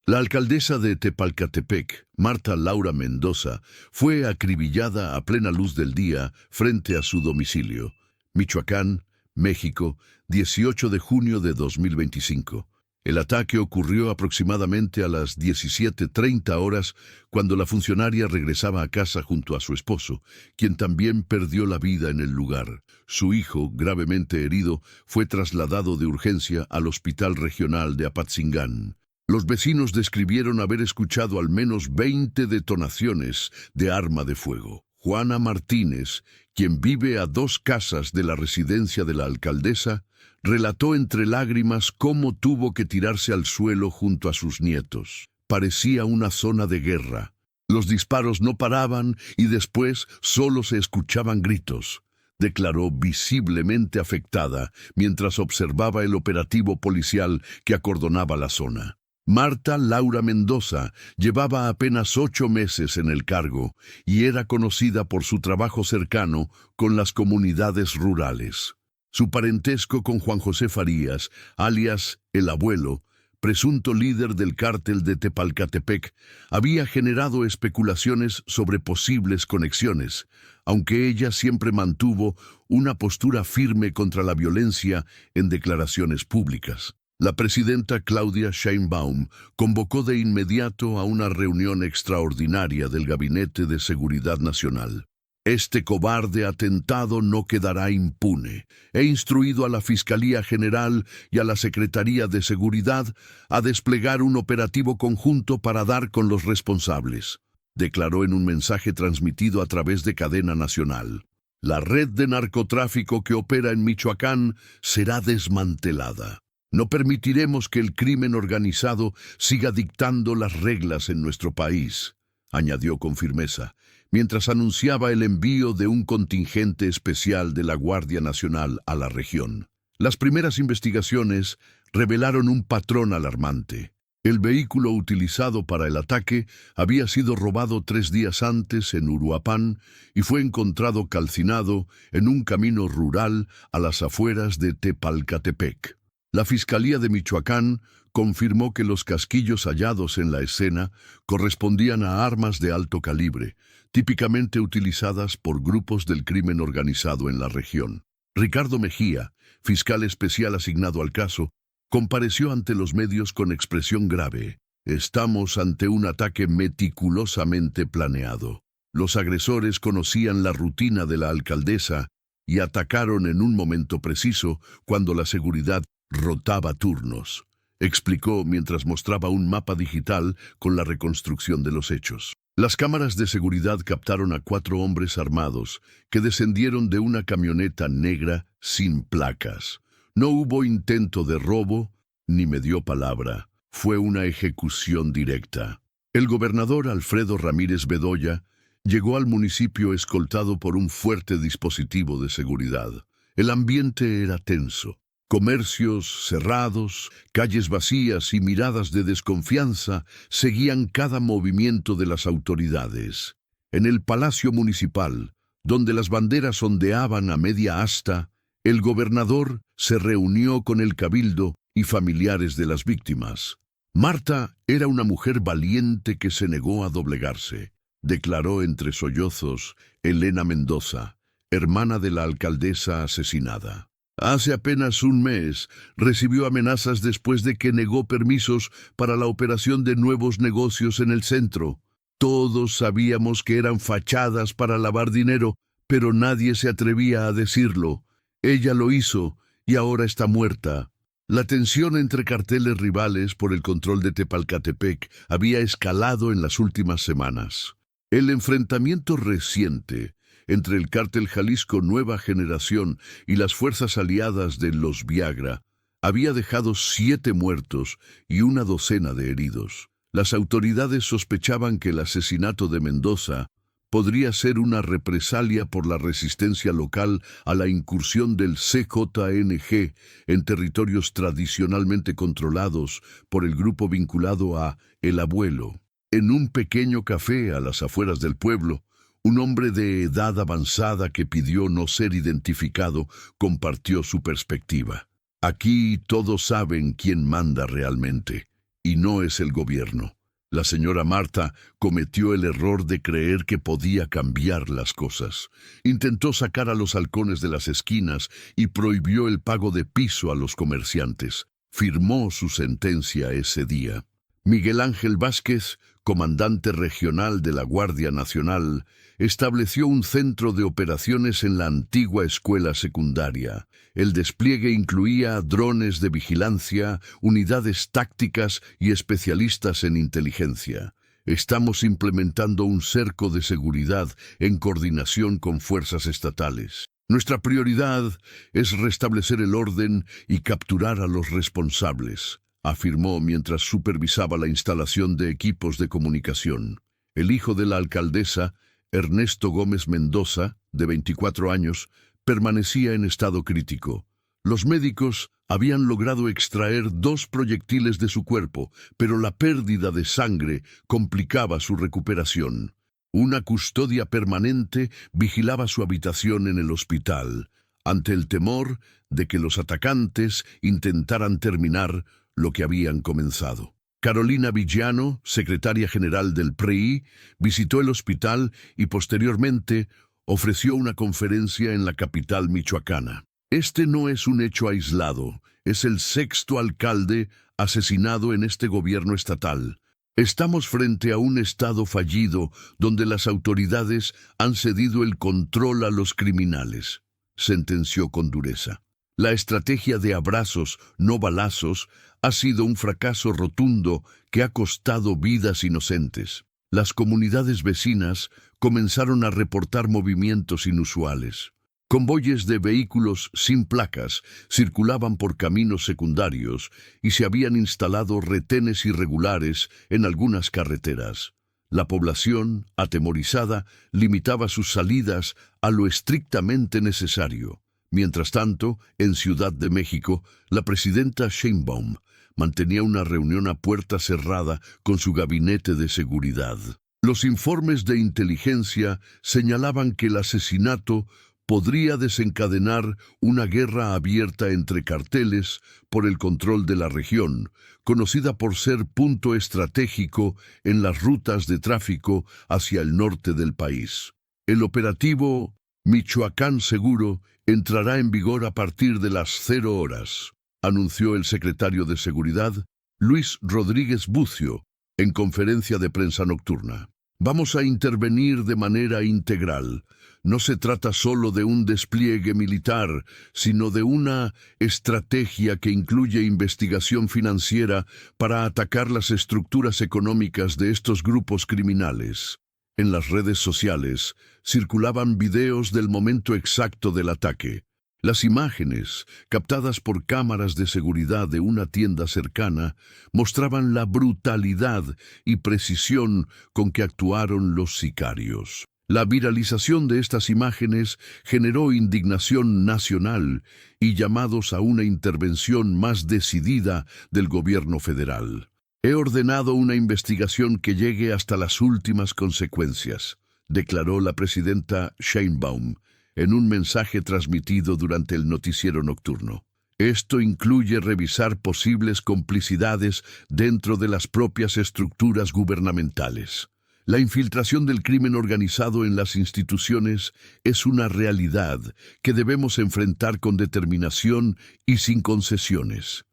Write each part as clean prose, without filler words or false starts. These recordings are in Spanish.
La alcaldesa de Tepalcatepec, Marta Laura Mendoza, fue acribillada a plena luz del día frente a su domicilio, Michoacán, México, 18 de junio de 2025. El ataque ocurrió aproximadamente a las 17:30 horas cuando la funcionaria regresaba a casa junto a su esposo, quien también perdió la vida en el lugar. Su hijo, gravemente herido, fue trasladado de urgencia al Hospital Regional de Apatzingán. Los vecinos describieron haber escuchado al menos 20 detonaciones de arma de fuego. Juana Martínez, quien vive a 2 casas de la residencia de la alcaldesa, relató entre lágrimas cómo tuvo que tirarse al suelo junto a sus nietos. Parecía una zona de guerra. Los disparos no paraban y después solo se escuchaban gritos, declaró visiblemente afectada mientras observaba el operativo policial que acordonaba la zona. Marta Laura Mendoza llevaba apenas 8 meses en el cargo y era conocida por su trabajo cercano con las comunidades rurales. Su parentesco con Juan José Farías, alias El Abuelo, presunto líder del cártel de Tepalcatepec, había generado especulaciones sobre posibles conexiones, aunque ella siempre mantuvo una postura firme contra la violencia en declaraciones públicas. La presidenta Claudia Sheinbaum convocó de inmediato a una reunión extraordinaria del Gabinete de Seguridad Nacional. Este cobarde atentado no quedará impune. He instruido a la Fiscalía General y a la Secretaría de Seguridad a desplegar un operativo conjunto para dar con los responsables, declaró en un mensaje transmitido a través de cadena nacional. La red de narcotráfico que opera en Michoacán será desmantelada. No permitiremos que el crimen organizado siga dictando las reglas en nuestro país, añadió con firmeza, mientras anunciaba el envío de un contingente especial de la Guardia Nacional a la región. Las primeras investigaciones revelaron un patrón alarmante. El vehículo utilizado para el ataque había sido robado 3 días antes en Uruapan y fue encontrado calcinado en un camino rural a las afueras de Tepalcatepec. La Fiscalía de Michoacán confirmó que los casquillos hallados en la escena correspondían a armas de alto calibre, típicamente utilizadas por grupos del crimen organizado en la región. Ricardo Mejía, fiscal especial asignado al caso, compareció ante los medios con expresión grave. Estamos ante un ataque meticulosamente planeado. Los agresores conocían la rutina de la alcaldesa y atacaron en un momento preciso cuando la seguridad rotaba turnos, explicó mientras mostraba un mapa digital con la reconstrucción de los hechos. Las cámaras de seguridad captaron a 4 hombres armados que descendieron de una camioneta negra sin placas. No hubo intento de robo ni medio palabra. Fue una ejecución directa. El gobernador Alfredo Ramírez Bedoya llegó al municipio escoltado por un fuerte dispositivo de seguridad. El ambiente era tenso. Comercios cerrados, calles vacías y miradas de desconfianza seguían cada movimiento de las autoridades. En el Palacio Municipal, donde las banderas ondeaban a media asta, el gobernador se reunió con el cabildo y familiares de las víctimas. Marta era una mujer valiente que se negó a doblegarse, declaró entre sollozos Elena Mendoza, hermana de la alcaldesa asesinada. Hace apenas un mes recibió amenazas después de que negó permisos para la operación de nuevos negocios en el centro. Todos sabíamos que eran fachadas para lavar dinero, pero nadie se atrevía a decirlo. Ella lo hizo y ahora está muerta. La tensión entre carteles rivales por el control de Tepalcatepec había escalado en las últimas semanas. El enfrentamiento reciente entre el cártel Jalisco Nueva Generación y las fuerzas aliadas de los Viagra había dejado 7 muertos y una docena de heridos. Las autoridades sospechaban que el asesinato de Mendoza podría ser una represalia por la resistencia local a la incursión del CJNG en territorios tradicionalmente controlados por el grupo vinculado a El Abuelo. En un pequeño café a las afueras del pueblo, un hombre de edad avanzada que pidió no ser identificado compartió su perspectiva. Aquí todos saben quién manda realmente, y no es el gobierno. La señora Marta cometió el error de creer que podía cambiar las cosas. Intentó sacar a los halcones de las esquinas y prohibió el pago de piso a los comerciantes. Firmó su sentencia ese día. Miguel Ángel Vázquez, comandante regional de la Guardia Nacional, estableció un centro de operaciones en la antigua escuela secundaria. El despliegue incluía drones de vigilancia, unidades tácticas y especialistas en inteligencia. Estamos implementando un cerco de seguridad en coordinación con fuerzas estatales. Nuestra prioridad es restablecer el orden y capturar a los responsables, afirmó mientras supervisaba la instalación de equipos de comunicación. El hijo de la alcaldesa, Ernesto Gómez Mendoza, de 24 años, permanecía en estado crítico. Los médicos habían logrado extraer 2 proyectiles de su cuerpo, pero la pérdida de sangre complicaba su recuperación. Una custodia permanente vigilaba su habitación en el hospital, ante el temor de que los atacantes intentaran terminar lo que habían comenzado. Carolina Villano, secretaria general del PRI, visitó el hospital y posteriormente ofreció una conferencia en la capital michoacana. Este no es un hecho aislado, es el 6º alcalde asesinado en este gobierno estatal. Estamos frente a un estado fallido donde las autoridades han cedido el control a los criminales, sentenció con dureza. La estrategia de abrazos, no balazos, ha sido un fracaso rotundo que ha costado vidas inocentes. Las comunidades vecinas comenzaron a reportar movimientos inusuales. Convoyes de vehículos sin placas circulaban por caminos secundarios y se habían instalado retenes irregulares en algunas carreteras. La población, atemorizada, limitaba sus salidas a lo estrictamente necesario. Mientras tanto, en Ciudad de México, la presidenta Sheinbaum mantenía una reunión a puerta cerrada con su gabinete de seguridad. Los informes de inteligencia señalaban que el asesinato podría desencadenar una guerra abierta entre carteles por el control de la región, conocida por ser punto estratégico en las rutas de tráfico hacia el norte del país. El operativo Michoacán Seguro entrará en vigor a partir de las 0 horas, anunció el secretario de Seguridad, Luis Rodríguez Bucio, en conferencia de prensa nocturna. Vamos a intervenir de manera integral. No se trata solo de un despliegue militar, sino de una estrategia que incluye investigación financiera para atacar las estructuras económicas de estos grupos criminales. En las redes sociales circulaban videos del momento exacto del ataque. Las imágenes, captadas por cámaras de seguridad de una tienda cercana, mostraban la brutalidad y precisión con que actuaron los sicarios. La viralización de estas imágenes generó indignación nacional y llamados a una intervención más decidida del gobierno federal. He ordenado una investigación que llegue hasta las últimas consecuencias, declaró la presidenta Sheinbaum en un mensaje transmitido durante el noticiero nocturno. Esto incluye revisar posibles complicidades dentro de las propias estructuras gubernamentales. La infiltración del crimen organizado en las instituciones es una realidad que debemos enfrentar con determinación y sin concesiones.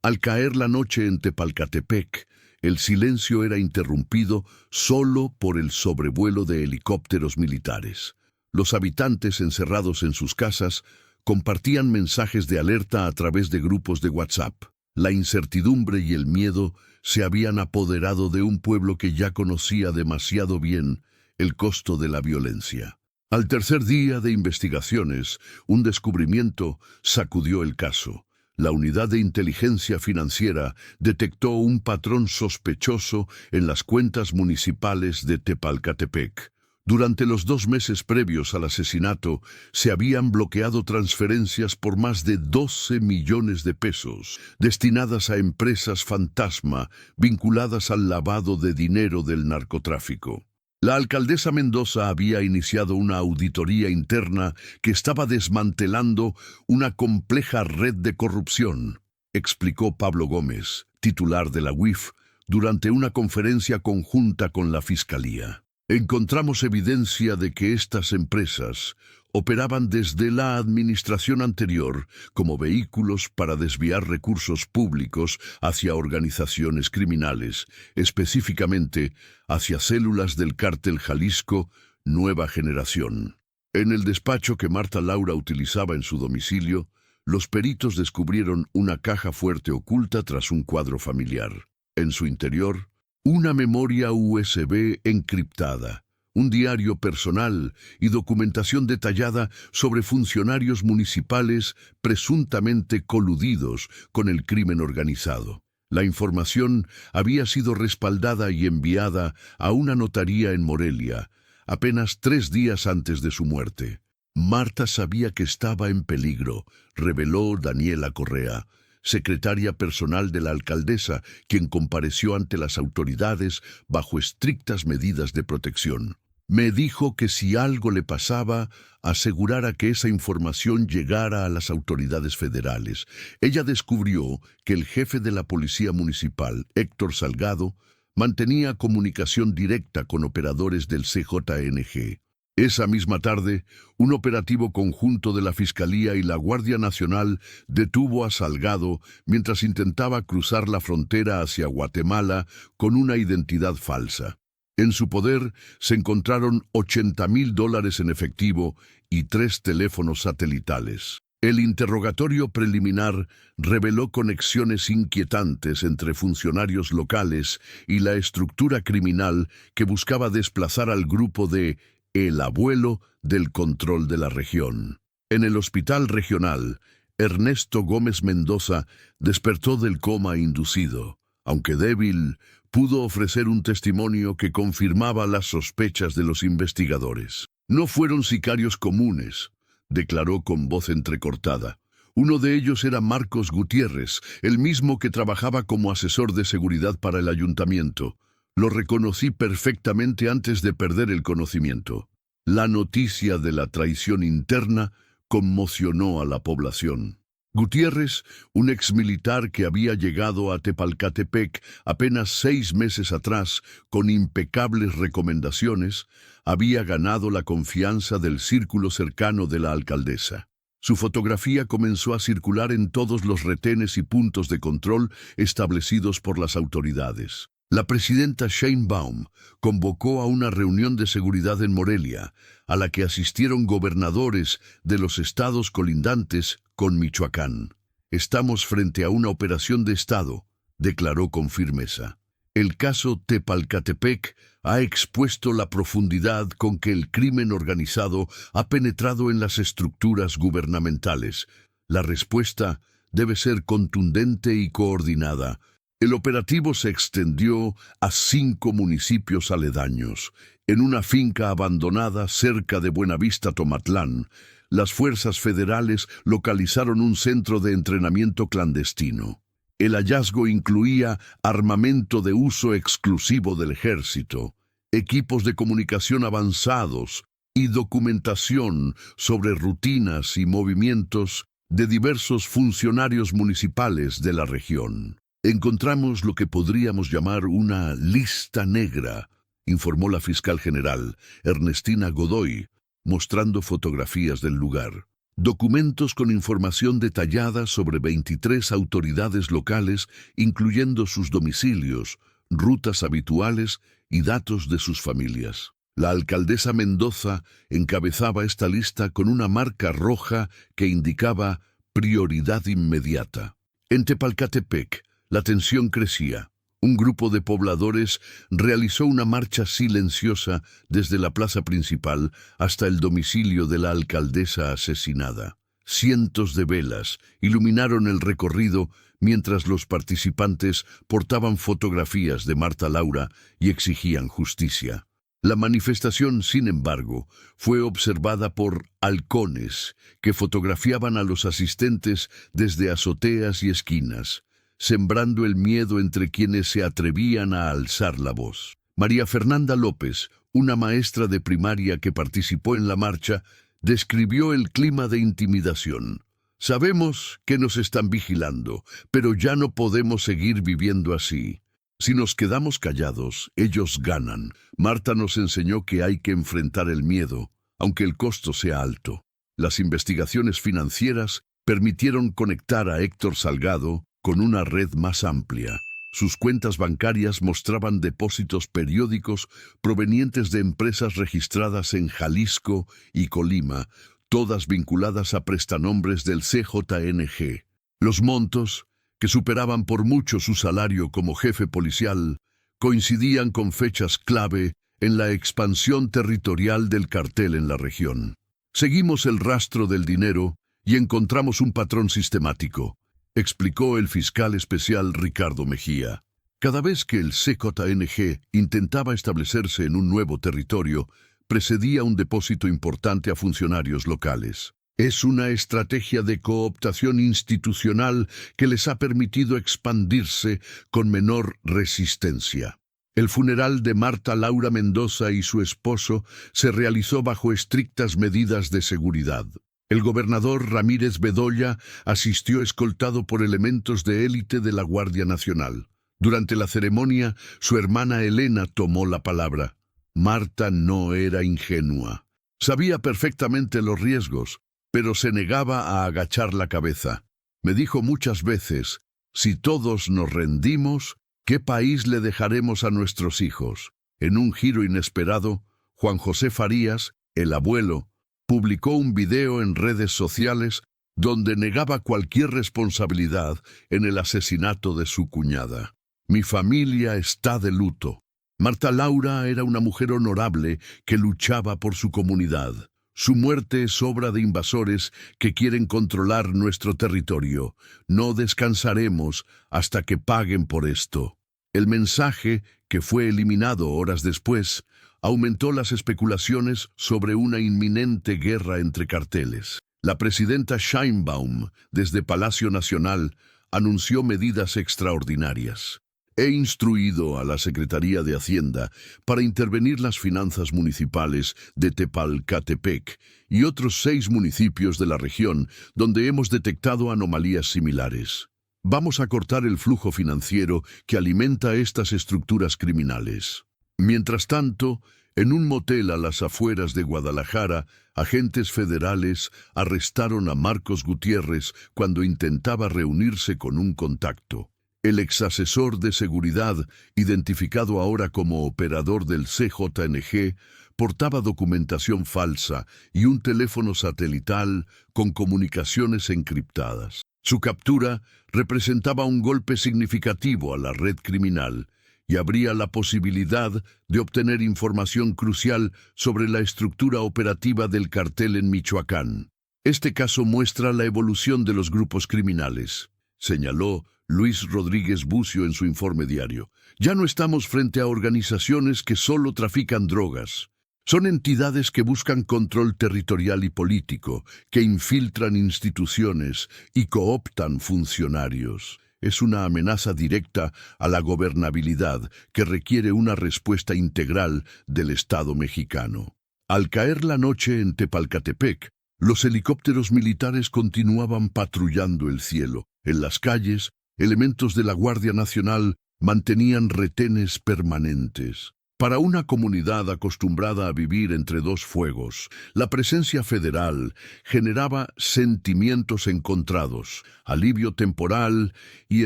Al caer la noche en Tepalcatepec, el silencio era interrumpido solo por el sobrevuelo de helicópteros militares. Los habitantes encerrados en sus casas compartían mensajes de alerta a través de grupos de WhatsApp. La incertidumbre y el miedo se habían apoderado de un pueblo que ya conocía demasiado bien el costo de la violencia. Al tercer día de investigaciones, un descubrimiento sacudió el caso. La unidad de inteligencia financiera detectó un patrón sospechoso en las cuentas municipales de Tepalcatepec. Durante los 2 meses previos al asesinato, se habían bloqueado transferencias por más de 12 millones de pesos, destinadas a empresas fantasma vinculadas al lavado de dinero del narcotráfico. La alcaldesa Mendoza había iniciado una auditoría interna que estaba desmantelando una compleja red de corrupción, explicó Pablo Gómez, titular de la UIF, durante una conferencia conjunta con la Fiscalía. Encontramos evidencia de que estas empresas operaban desde la administración anterior como vehículos para desviar recursos públicos hacia organizaciones criminales, específicamente hacia células del cártel Jalisco Nueva Generación. En el despacho que Marta Laura utilizaba en su domicilio, los peritos descubrieron una caja fuerte oculta tras un cuadro familiar. En su interior, una memoria USB encriptada, un diario personal y documentación detallada sobre funcionarios municipales presuntamente coludidos con el crimen organizado. La información había sido respaldada y enviada a una notaría en Morelia, apenas 3 días antes de su muerte. Marta sabía que estaba en peligro, reveló Daniela Correa, secretaria personal de la alcaldesa, quien compareció ante las autoridades bajo estrictas medidas de protección. Me dijo que si algo le pasaba, asegurara que esa información llegara a las autoridades federales. Ella descubrió que el jefe de la policía municipal, Héctor Salgado, mantenía comunicación directa con operadores del CJNG. Esa misma tarde, un operativo conjunto de la Fiscalía y la Guardia Nacional detuvo a Salgado mientras intentaba cruzar la frontera hacia Guatemala con una identidad falsa. En su poder se encontraron $80,000 en efectivo y 3 teléfonos satelitales. El interrogatorio preliminar reveló conexiones inquietantes entre funcionarios locales y la estructura criminal que buscaba desplazar al grupo de El Abuelo del control de la región. En el hospital regional, Ernesto Gómez Mendoza despertó del coma inducido. Aunque débil, pudo ofrecer un testimonio que confirmaba las sospechas de los investigadores. No fueron sicarios comunes, declaró con voz entrecortada. Uno de ellos era Marcos Gutiérrez, el mismo que trabajaba como asesor de seguridad para el ayuntamiento. Lo reconocí perfectamente antes de perder el conocimiento. La noticia de la traición interna conmocionó a la población. Gutiérrez, un exmilitar que había llegado a Tepalcatepec apenas 6 meses atrás con impecables recomendaciones, había ganado la confianza del círculo cercano de la alcaldesa. Su fotografía comenzó a circular en todos los retenes y puntos de control establecidos por las autoridades. La presidenta Sheinbaum convocó a una reunión de seguridad en Morelia, a la que asistieron gobernadores de los estados colindantes con Michoacán. Estamos frente a una operación de Estado, declaró con firmeza. El caso Tepalcatepec ha expuesto la profundidad con que el crimen organizado ha penetrado en las estructuras gubernamentales. La respuesta debe ser contundente y coordinada. El operativo se extendió a 5 municipios aledaños. En una finca abandonada cerca de Buenavista, Tomatlán, las fuerzas federales localizaron un centro de entrenamiento clandestino. El hallazgo incluía armamento de uso exclusivo del ejército, equipos de comunicación avanzados y documentación sobre rutinas y movimientos de diversos funcionarios municipales de la región. Encontramos lo que podríamos llamar una lista negra, informó la fiscal general, Ernestina Godoy, mostrando fotografías del lugar. Documentos con información detallada sobre 23 autoridades locales, incluyendo sus domicilios, rutas habituales y datos de sus familias. La alcaldesa Mendoza encabezaba esta lista con una marca roja que indicaba prioridad inmediata. En Tepalcatepec, la tensión crecía. Un grupo de pobladores realizó una marcha silenciosa desde la plaza principal hasta el domicilio de la alcaldesa asesinada. Cientos de velas iluminaron el recorrido mientras los participantes portaban fotografías de Marta Laura y exigían justicia. La manifestación, sin embargo, fue observada por halcones que fotografiaban a los asistentes desde azoteas y esquinas, sembrando el miedo entre quienes se atrevían a alzar la voz. María Fernanda López, una maestra de primaria que participó en la marcha, describió el clima de intimidación. Sabemos que nos están vigilando, pero ya no podemos seguir viviendo así. Si nos quedamos callados, ellos ganan. Marta nos enseñó que hay que enfrentar el miedo, aunque el costo sea alto. Las investigaciones financieras permitieron conectar a Héctor Salgado con una red más amplia. Sus cuentas bancarias mostraban depósitos periódicos provenientes de empresas registradas en Jalisco y Colima, todas vinculadas a prestanombres del CJNG. Los montos, que superaban por mucho su salario como jefe policial, coincidían con fechas clave en la expansión territorial del cartel en la región. Seguimos el rastro del dinero y encontramos un patrón sistemático, explicó el fiscal especial Ricardo Mejía. Cada vez que el CJNG intentaba establecerse en un nuevo territorio, precedía un depósito importante a funcionarios locales. Es una estrategia de cooptación institucional que les ha permitido expandirse con menor resistencia. El funeral de Marta Laura Mendoza y su esposo se realizó bajo estrictas medidas de seguridad. El gobernador Ramírez Bedoya asistió escoltado por elementos de élite de la Guardia Nacional. Durante la ceremonia, su hermana Elena tomó la palabra. Marta no era ingenua. Sabía perfectamente los riesgos, pero se negaba a agachar la cabeza. Me dijo muchas veces, si todos nos rendimos, ¿qué país le dejaremos a nuestros hijos? En un giro inesperado, Juan José Farías, el abuelo, publicó un video en redes sociales donde negaba cualquier responsabilidad en el asesinato de su cuñada. Mi familia está de luto. Marta Laura era una mujer honorable que luchaba por su comunidad. Su muerte es obra de invasores que quieren controlar nuestro territorio. No descansaremos hasta que paguen por esto. El mensaje, que fue eliminado horas después, aumentó las especulaciones sobre una inminente guerra entre carteles. La presidenta Sheinbaum, desde Palacio Nacional, anunció medidas extraordinarias. He instruido a la Secretaría de Hacienda para intervenir las finanzas municipales de Tepalcatepec y otros 6 municipios de la región donde hemos detectado anomalías similares. Vamos a cortar el flujo financiero que alimenta estas estructuras criminales. Mientras tanto, en un motel a las afueras de Guadalajara, agentes federales arrestaron a Marcos Gutiérrez cuando intentaba reunirse con un contacto. El exasesor de seguridad, identificado ahora como operador del CJNG, portaba documentación falsa y un teléfono satelital con comunicaciones encriptadas. Su captura representaba un golpe significativo a la red criminal y abría la posibilidad de obtener información crucial sobre la estructura operativa del cartel en Michoacán. Este caso muestra la evolución de los grupos criminales, señaló Luis Rodríguez Bucio en su informe diario. Ya no estamos frente a organizaciones que solo trafican drogas. Son entidades que buscan control territorial y político, que infiltran instituciones y cooptan funcionarios. Es una amenaza directa a la gobernabilidad que requiere una respuesta integral del Estado mexicano. Al caer la noche en Tepalcatepec, los helicópteros militares continuaban patrullando el cielo. En las calles, elementos de la Guardia Nacional mantenían retenes permanentes. Para una comunidad acostumbrada a vivir entre dos fuegos, la presencia federal generaba sentimientos encontrados, alivio temporal y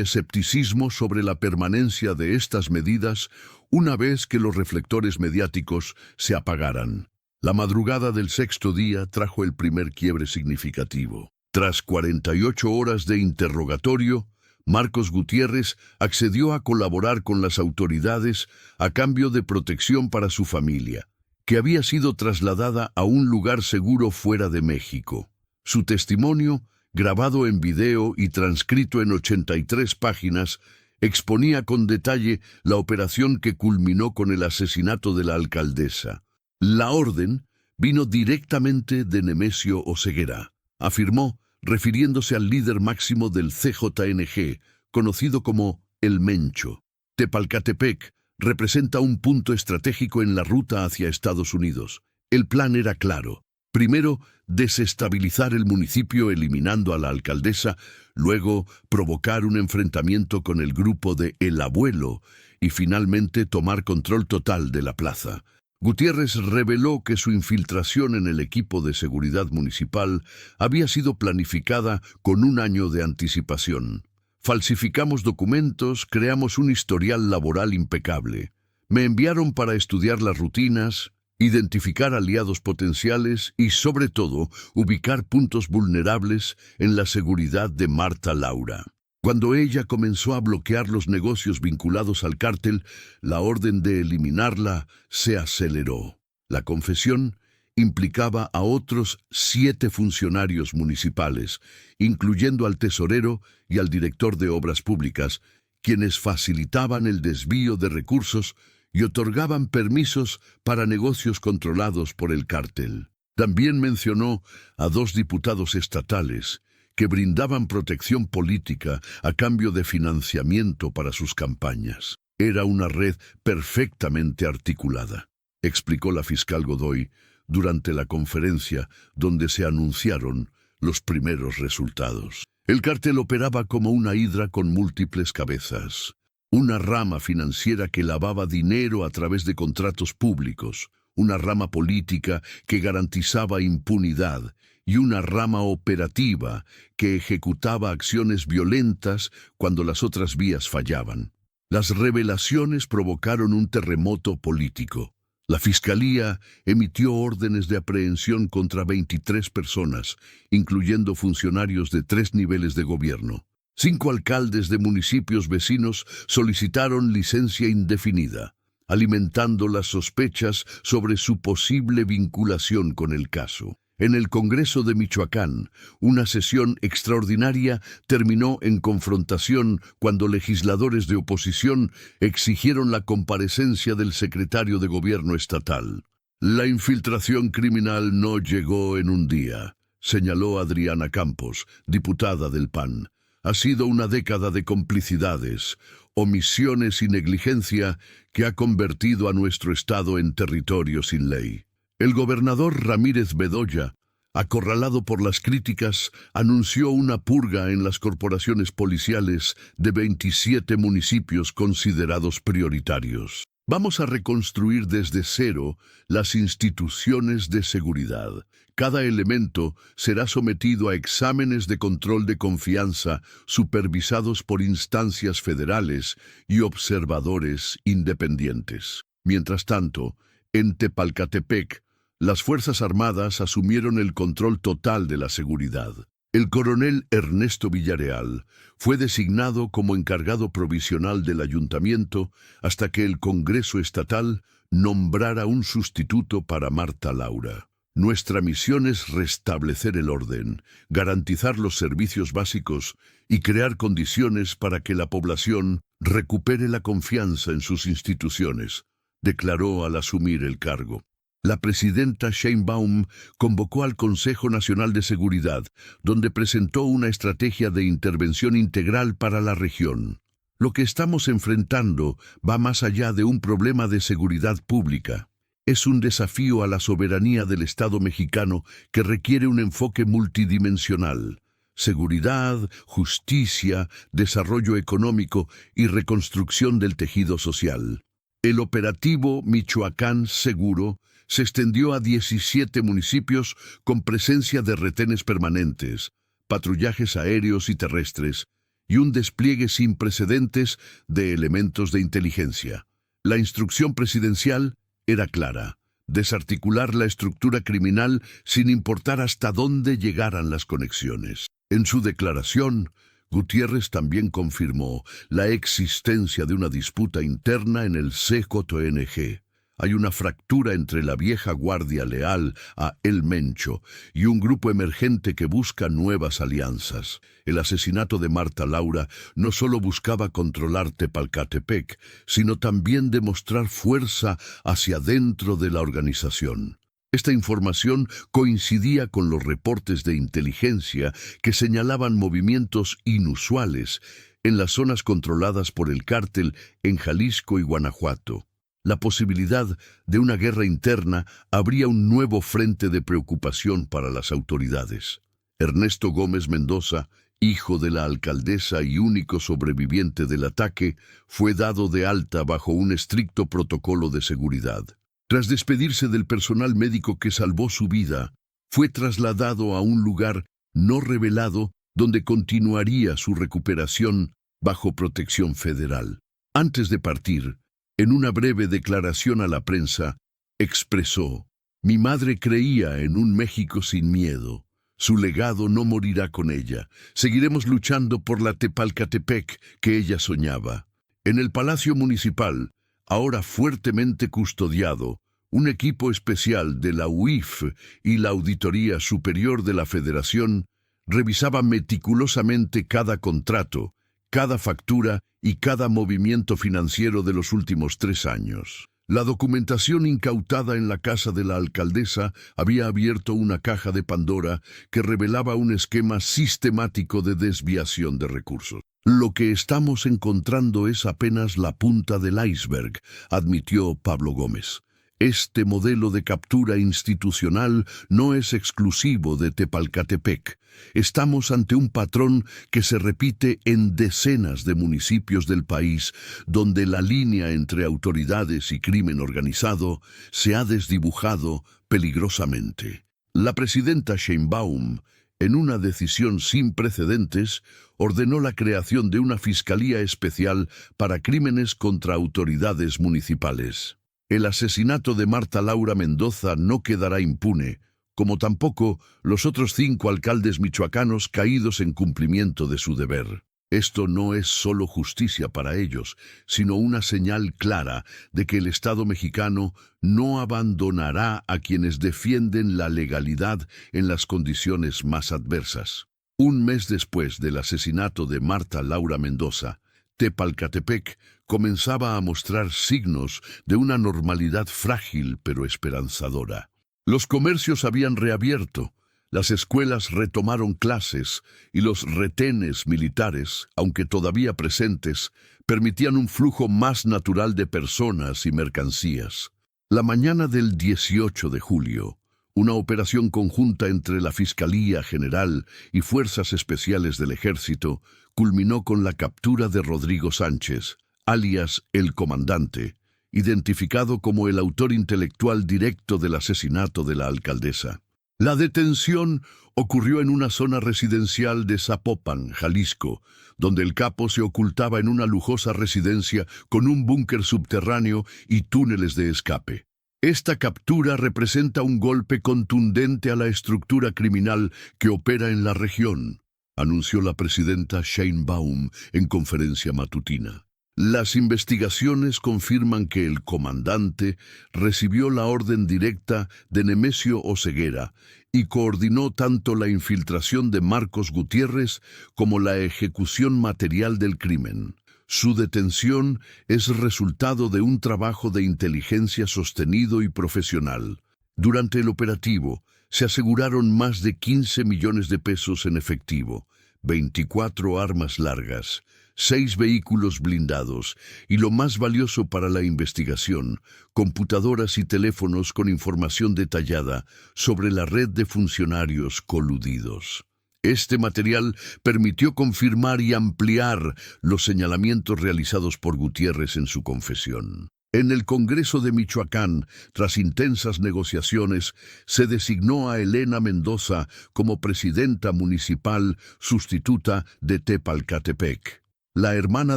escepticismo sobre la permanencia de estas medidas una vez que los reflectores mediáticos se apagaran. La madrugada del 6º día trajo el primer quiebre significativo. Tras 48 horas de interrogatorio, Marcos Gutiérrez accedió a colaborar con las autoridades a cambio de protección para su familia, que había sido trasladada a un lugar seguro fuera de México. Su testimonio, grabado en video y transcrito en 83 páginas, exponía con detalle la operación que culminó con el asesinato de la alcaldesa. La orden vino directamente de Nemesio Oseguera, afirmó, refiriéndose al líder máximo del CJNG, conocido como El Mencho. Tepalcatepec representa un punto estratégico en la ruta hacia Estados Unidos. El plan era claro: Primero, desestabilizar el municipio eliminando a la alcaldesa, luego provocar un enfrentamiento con el grupo de El Abuelo y finalmente tomar control total de la plaza. Gutiérrez reveló que su infiltración en el equipo de seguridad municipal había sido planificada con un año de anticipación. Falsificamos documentos, creamos un historial laboral impecable. Me enviaron para estudiar las rutinas, identificar aliados potenciales y, sobre todo, ubicar puntos vulnerables en la seguridad de Marta Laura. Cuando ella comenzó a bloquear los negocios vinculados al cártel, la orden de eliminarla se aceleró. La confesión implicaba a otros 7 funcionarios municipales, incluyendo al tesorero y al director de obras públicas, quienes facilitaban el desvío de recursos y otorgaban permisos para negocios controlados por el cártel. También mencionó a 2 diputados estatales que brindaban protección política a cambio de financiamiento para sus campañas. Era una red perfectamente articulada, explicó la fiscal Godoy durante la conferencia donde se anunciaron los primeros resultados. El cártel operaba como una hidra con múltiples cabezas. Una rama financiera que lavaba dinero a través de contratos públicos, una rama política que garantizaba impunidad y una rama operativa que ejecutaba acciones violentas cuando las otras vías fallaban. Las revelaciones provocaron un terremoto político. La Fiscalía emitió órdenes de aprehensión contra 23 personas, incluyendo funcionarios de 3 niveles de gobierno. 5 alcaldes de municipios vecinos solicitaron licencia indefinida, alimentando las sospechas sobre su posible vinculación con el caso. En el Congreso de Michoacán, una sesión extraordinaria terminó en confrontación cuando legisladores de oposición exigieron la comparecencia del secretario de Gobierno estatal. La infiltración criminal no llegó en un día, señaló Adriana Campos, diputada del PAN. Ha sido una década de complicidades, omisiones y negligencia que ha convertido a nuestro estado en territorio sin ley. El gobernador Ramírez Bedoya, acorralado por las críticas, anunció una purga en las corporaciones policiales de 27 municipios considerados prioritarios. Vamos a reconstruir desde cero las instituciones de seguridad. Cada elemento será sometido a exámenes de control de confianza supervisados por instancias federales y observadores independientes. Mientras tanto, en Tepalcatepec, las Fuerzas Armadas asumieron el control total de la seguridad. El coronel Ernesto Villarreal fue designado como encargado provisional del ayuntamiento hasta que el Congreso Estatal nombrara un sustituto para Marta Laura. Nuestra misión es restablecer el orden, garantizar los servicios básicos y crear condiciones para que la población recupere la confianza en sus instituciones, declaró al asumir el cargo. La presidenta Sheinbaum convocó al Consejo Nacional de Seguridad, donde presentó una estrategia de intervención integral para la región. Lo que estamos enfrentando va más allá de un problema de seguridad pública. Es un desafío a la soberanía del Estado mexicano que requiere un enfoque multidimensional. Seguridad, justicia, desarrollo económico y reconstrucción del tejido social. El operativo Michoacán Seguro se extendió a 17 municipios con presencia de retenes permanentes, patrullajes aéreos y terrestres, y un despliegue sin precedentes de elementos de inteligencia. La instrucción presidencial era clara: desarticular la estructura criminal sin importar hasta dónde llegaran las conexiones. En su declaración, Gutiérrez también confirmó la existencia de una disputa interna en el CJNG. Hay una fractura entre la vieja guardia leal a El Mencho y un grupo emergente que busca nuevas alianzas. El asesinato de Marta Laura no solo buscaba controlar Tepalcatepec, sino también demostrar fuerza hacia dentro de la organización. Esta información coincidía con los reportes de inteligencia que señalaban movimientos inusuales en las zonas controladas por el cártel en Jalisco y Guanajuato. La posibilidad de una guerra interna abría un nuevo frente de preocupación para las autoridades. Ernesto Gómez Mendoza, hijo de la alcaldesa y único sobreviviente del ataque, fue dado de alta bajo un estricto protocolo de seguridad. Tras despedirse del personal médico que salvó su vida, fue trasladado a un lugar no revelado donde continuaría su recuperación bajo protección federal. Antes de partir, en una breve declaración a la prensa, expresó: «Mi madre creía en un México sin miedo. Su legado no morirá con ella. Seguiremos luchando por la Tepalcatepec que ella soñaba». En el Palacio Municipal, ahora fuertemente custodiado, un equipo especial de la UIF y la Auditoría Superior de la Federación revisaba meticulosamente cada contrato, cada factura y cada movimiento financiero de los últimos 3 años. La documentación incautada en la casa de la alcaldesa había abierto una caja de Pandora que revelaba un esquema sistemático de desviación de recursos. «Lo que estamos encontrando es apenas la punta del iceberg», admitió Pablo Gómez. «Este modelo de captura institucional no es exclusivo de Tepalcatepec. Estamos ante un patrón que se repite en decenas de municipios del país, donde la línea entre autoridades y crimen organizado se ha desdibujado peligrosamente». La presidenta Sheinbaum, en una decisión sin precedentes, ordenó la creación de una fiscalía especial para crímenes contra autoridades municipales. El asesinato de Marta Laura Mendoza no quedará impune, como tampoco los otros 5 alcaldes michoacanos caídos en cumplimiento de su deber. Esto no es solo justicia para ellos, sino una señal clara de que el Estado mexicano no abandonará a quienes defienden la legalidad en las condiciones más adversas. Un mes después del asesinato de Marta Laura Mendoza, Tepalcatepec comenzaba a mostrar signos de una normalidad frágil pero esperanzadora. Los comercios habían reabierto, las escuelas retomaron clases y los retenes militares, aunque todavía presentes, permitían un flujo más natural de personas y mercancías. La mañana del 18 de julio, una operación conjunta entre la Fiscalía General y Fuerzas Especiales del Ejército culminó con la captura de Rodrigo Sánchez, alias El Comandante, identificado como el autor intelectual directo del asesinato de la alcaldesa. La detención ocurrió en una zona residencial de Zapopan, Jalisco, donde el capo se ocultaba en una lujosa residencia con un búnker subterráneo y túneles de escape. Esta captura representa un golpe contundente a la estructura criminal que opera en la región, anunció la presidenta Sheinbaum en conferencia matutina. Las investigaciones confirman que el comandante recibió la orden directa de Nemesio Oseguera y coordinó tanto la infiltración de Marcos Gutiérrez como la ejecución material del crimen. Su detención es resultado de un trabajo de inteligencia sostenido y profesional. Durante el operativo, se aseguraron más de 15 millones de pesos en efectivo, 24 armas largas, 6 vehículos blindados y lo más valioso para la investigación, computadoras y teléfonos con información detallada sobre la red de funcionarios coludidos. Este material permitió confirmar y ampliar los señalamientos realizados por Gutiérrez en su confesión. En el Congreso de Michoacán, tras intensas negociaciones, se designó a Elena Mendoza como presidenta municipal sustituta de Tepalcatepec. La hermana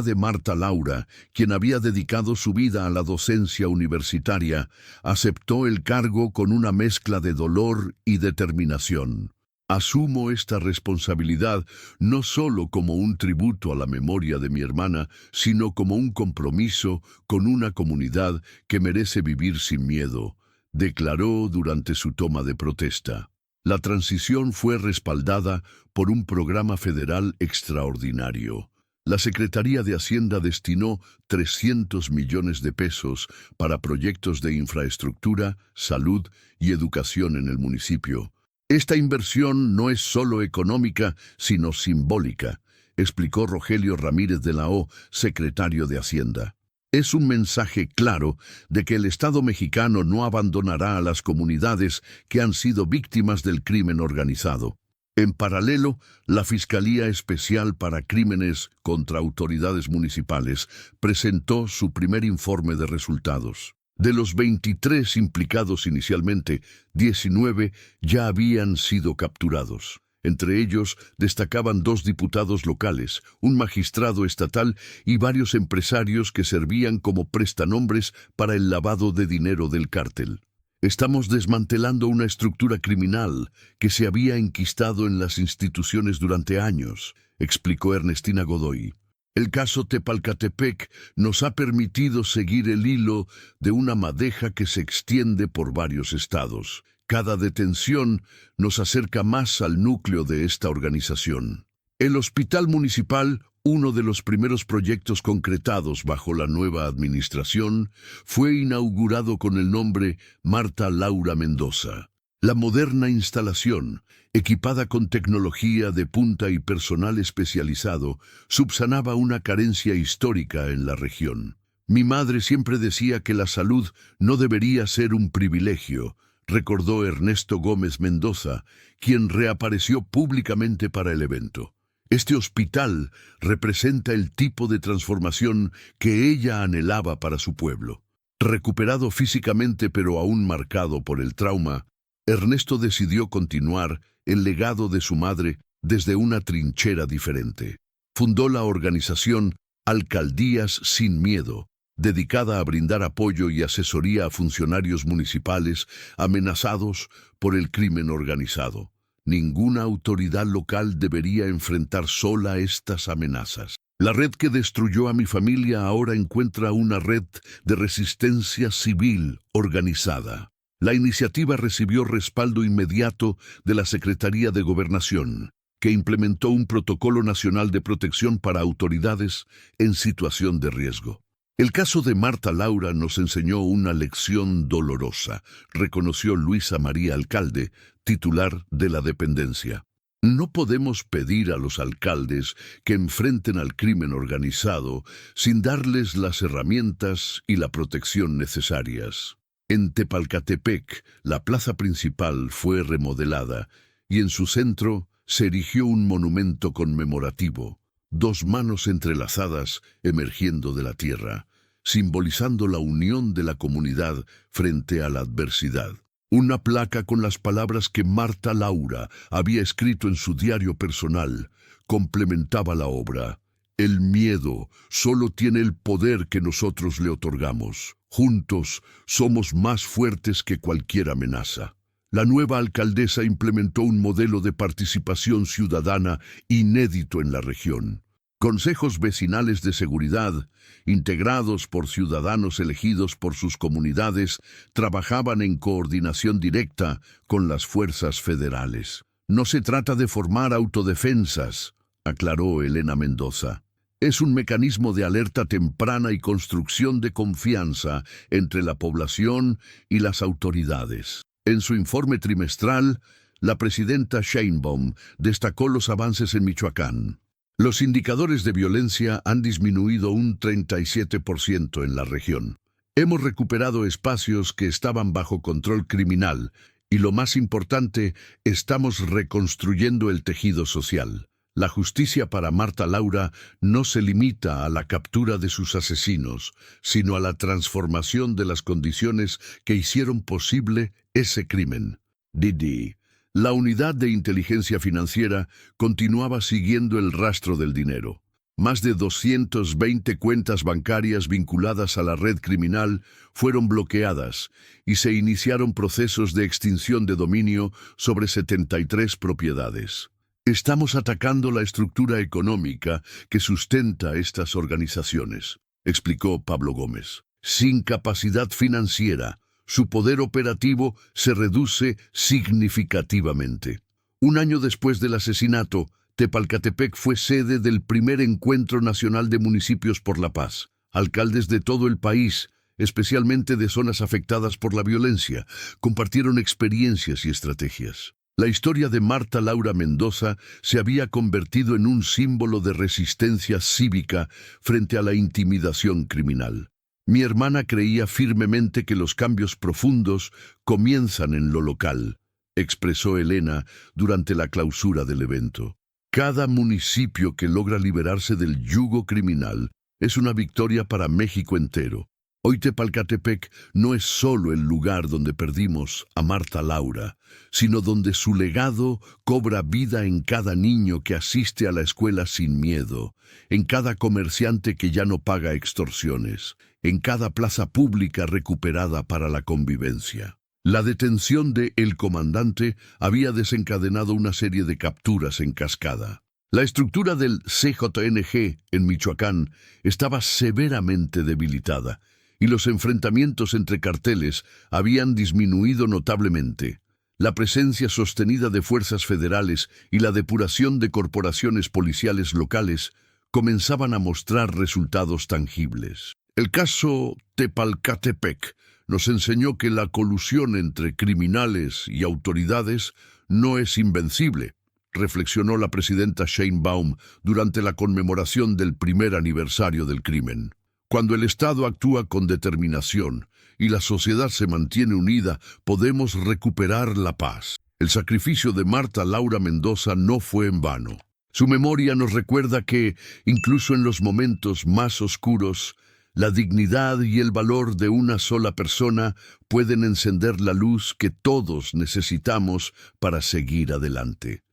de Marta Laura, quien había dedicado su vida a la docencia universitaria, aceptó el cargo con una mezcla de dolor y determinación. Asumo esta responsabilidad no solo como un tributo a la memoria de mi hermana, sino como un compromiso con una comunidad que merece vivir sin miedo, declaró durante su toma de protesta. La transición fue respaldada por un programa federal extraordinario. La Secretaría de Hacienda destinó 300 millones de pesos para proyectos de infraestructura, salud y educación en el municipio. Esta inversión no es solo económica, sino simbólica, explicó Rogelio Ramírez de la O, secretario de Hacienda. Es un mensaje claro de que el Estado mexicano no abandonará a las comunidades que han sido víctimas del crimen organizado. En paralelo, la Fiscalía Especial para Crímenes contra Autoridades Municipales presentó su primer informe de resultados. De los 23 implicados inicialmente, 19 ya habían sido capturados. Entre ellos destacaban 2 diputados locales, un magistrado estatal y varios empresarios que servían como prestanombres para el lavado de dinero del cártel. Estamos desmantelando una estructura criminal que se había enquistado en las instituciones durante años, explicó Ernestina Godoy. El caso Tepalcatepec nos ha permitido seguir el hilo de una madeja que se extiende por varios estados. Cada detención nos acerca más al núcleo de esta organización. El Hospital Municipal, uno de los primeros proyectos concretados bajo la nueva administración, fue inaugurado con el nombre Marta Laura Mendoza. La moderna instalación, equipada con tecnología de punta y personal especializado, subsanaba una carencia histórica en la región. Mi madre siempre decía que la salud no debería ser un privilegio, recordó Ernesto Gómez Mendoza, quien reapareció públicamente para el evento. Este hospital representa el tipo de transformación que ella anhelaba para su pueblo. Recuperado físicamente pero aún marcado por el trauma, Ernesto decidió continuar el legado de su madre desde una trinchera diferente. Fundó la organización Alcaldías Sin Miedo, dedicada a brindar apoyo y asesoría a funcionarios municipales amenazados por el crimen organizado. Ninguna autoridad local debería enfrentar sola estas amenazas. La red que destruyó a mi familia ahora encuentra una red de resistencia civil organizada. La iniciativa recibió respaldo inmediato de la Secretaría de Gobernación, que implementó un protocolo nacional de protección para autoridades en situación de riesgo. El caso de Marta Laura nos enseñó una lección dolorosa, reconoció Luisa María Alcalde, titular de la dependencia. No podemos pedir a los alcaldes que enfrenten al crimen organizado sin darles las herramientas y la protección necesarias. En Tepalcatepec, la plaza principal fue remodelada y en su centro se erigió un monumento conmemorativo. 2 manos entrelazadas emergiendo de la tierra, simbolizando la unión de la comunidad frente a la adversidad. Una placa con las palabras que Marta Laura había escrito en su diario personal complementaba la obra. El miedo solo tiene el poder que nosotros le otorgamos. Juntos somos más fuertes que cualquier amenaza. La nueva alcaldesa implementó un modelo de participación ciudadana inédito en la región. Consejos vecinales de seguridad, integrados por ciudadanos elegidos por sus comunidades, trabajaban en coordinación directa con las fuerzas federales. No se trata de formar autodefensas, aclaró Elena Mendoza. Es un mecanismo de alerta temprana y construcción de confianza entre la población y las autoridades. En su informe trimestral, la presidenta Sheinbaum destacó los avances en Michoacán. Los indicadores de violencia han disminuido un 37% en la región. Hemos recuperado espacios que estaban bajo control criminal y, lo más importante, estamos reconstruyendo el tejido social. La justicia para Marta Laura no se limita a la captura de sus asesinos, sino a la transformación de las condiciones que hicieron posible ese crimen. Didi. La unidad de inteligencia financiera continuaba siguiendo el rastro del dinero. Más de 220 cuentas bancarias vinculadas a la red criminal fueron bloqueadas y se iniciaron procesos de extinción de dominio sobre 73 propiedades. Estamos atacando la estructura económica que sustenta estas organizaciones, explicó Pablo Gómez. Sin capacidad financiera, su poder operativo se reduce significativamente. Un año después del asesinato, Tepalcatepec fue sede del primer Encuentro Nacional de Municipios por la Paz. Alcaldes de todo el país, especialmente de zonas afectadas por la violencia, compartieron experiencias y estrategias. La historia de Marta Laura Mendoza se había convertido en un símbolo de resistencia cívica frente a la intimidación criminal. Mi hermana creía firmemente que los cambios profundos comienzan en lo local, expresó Elena durante la clausura del evento. Cada municipio que logra liberarse del yugo criminal es una victoria para México entero. Hoy Tepalcatepec no es solo el lugar donde perdimos a Marta Laura, sino donde su legado cobra vida en cada niño que asiste a la escuela sin miedo, en cada comerciante que ya no paga extorsiones, en cada plaza pública recuperada para la convivencia. La detención de El Comandante había desencadenado una serie de capturas en cascada. La estructura del CJNG en Michoacán estaba severamente debilitada, y los enfrentamientos entre carteles habían disminuido notablemente. La presencia sostenida de fuerzas federales y la depuración de corporaciones policiales locales comenzaban a mostrar resultados tangibles. El caso Tepalcatepec nos enseñó que la colusión entre criminales y autoridades no es invencible, reflexionó la presidenta Sheinbaum durante la conmemoración del primer aniversario del crimen. Cuando el Estado actúa con determinación y la sociedad se mantiene unida, podemos recuperar la paz. El sacrificio de Marta Laura Mendoza no fue en vano. Su memoria nos recuerda que, incluso en los momentos más oscuros, la dignidad y el valor de una sola persona pueden encender la luz que todos necesitamos para seguir adelante.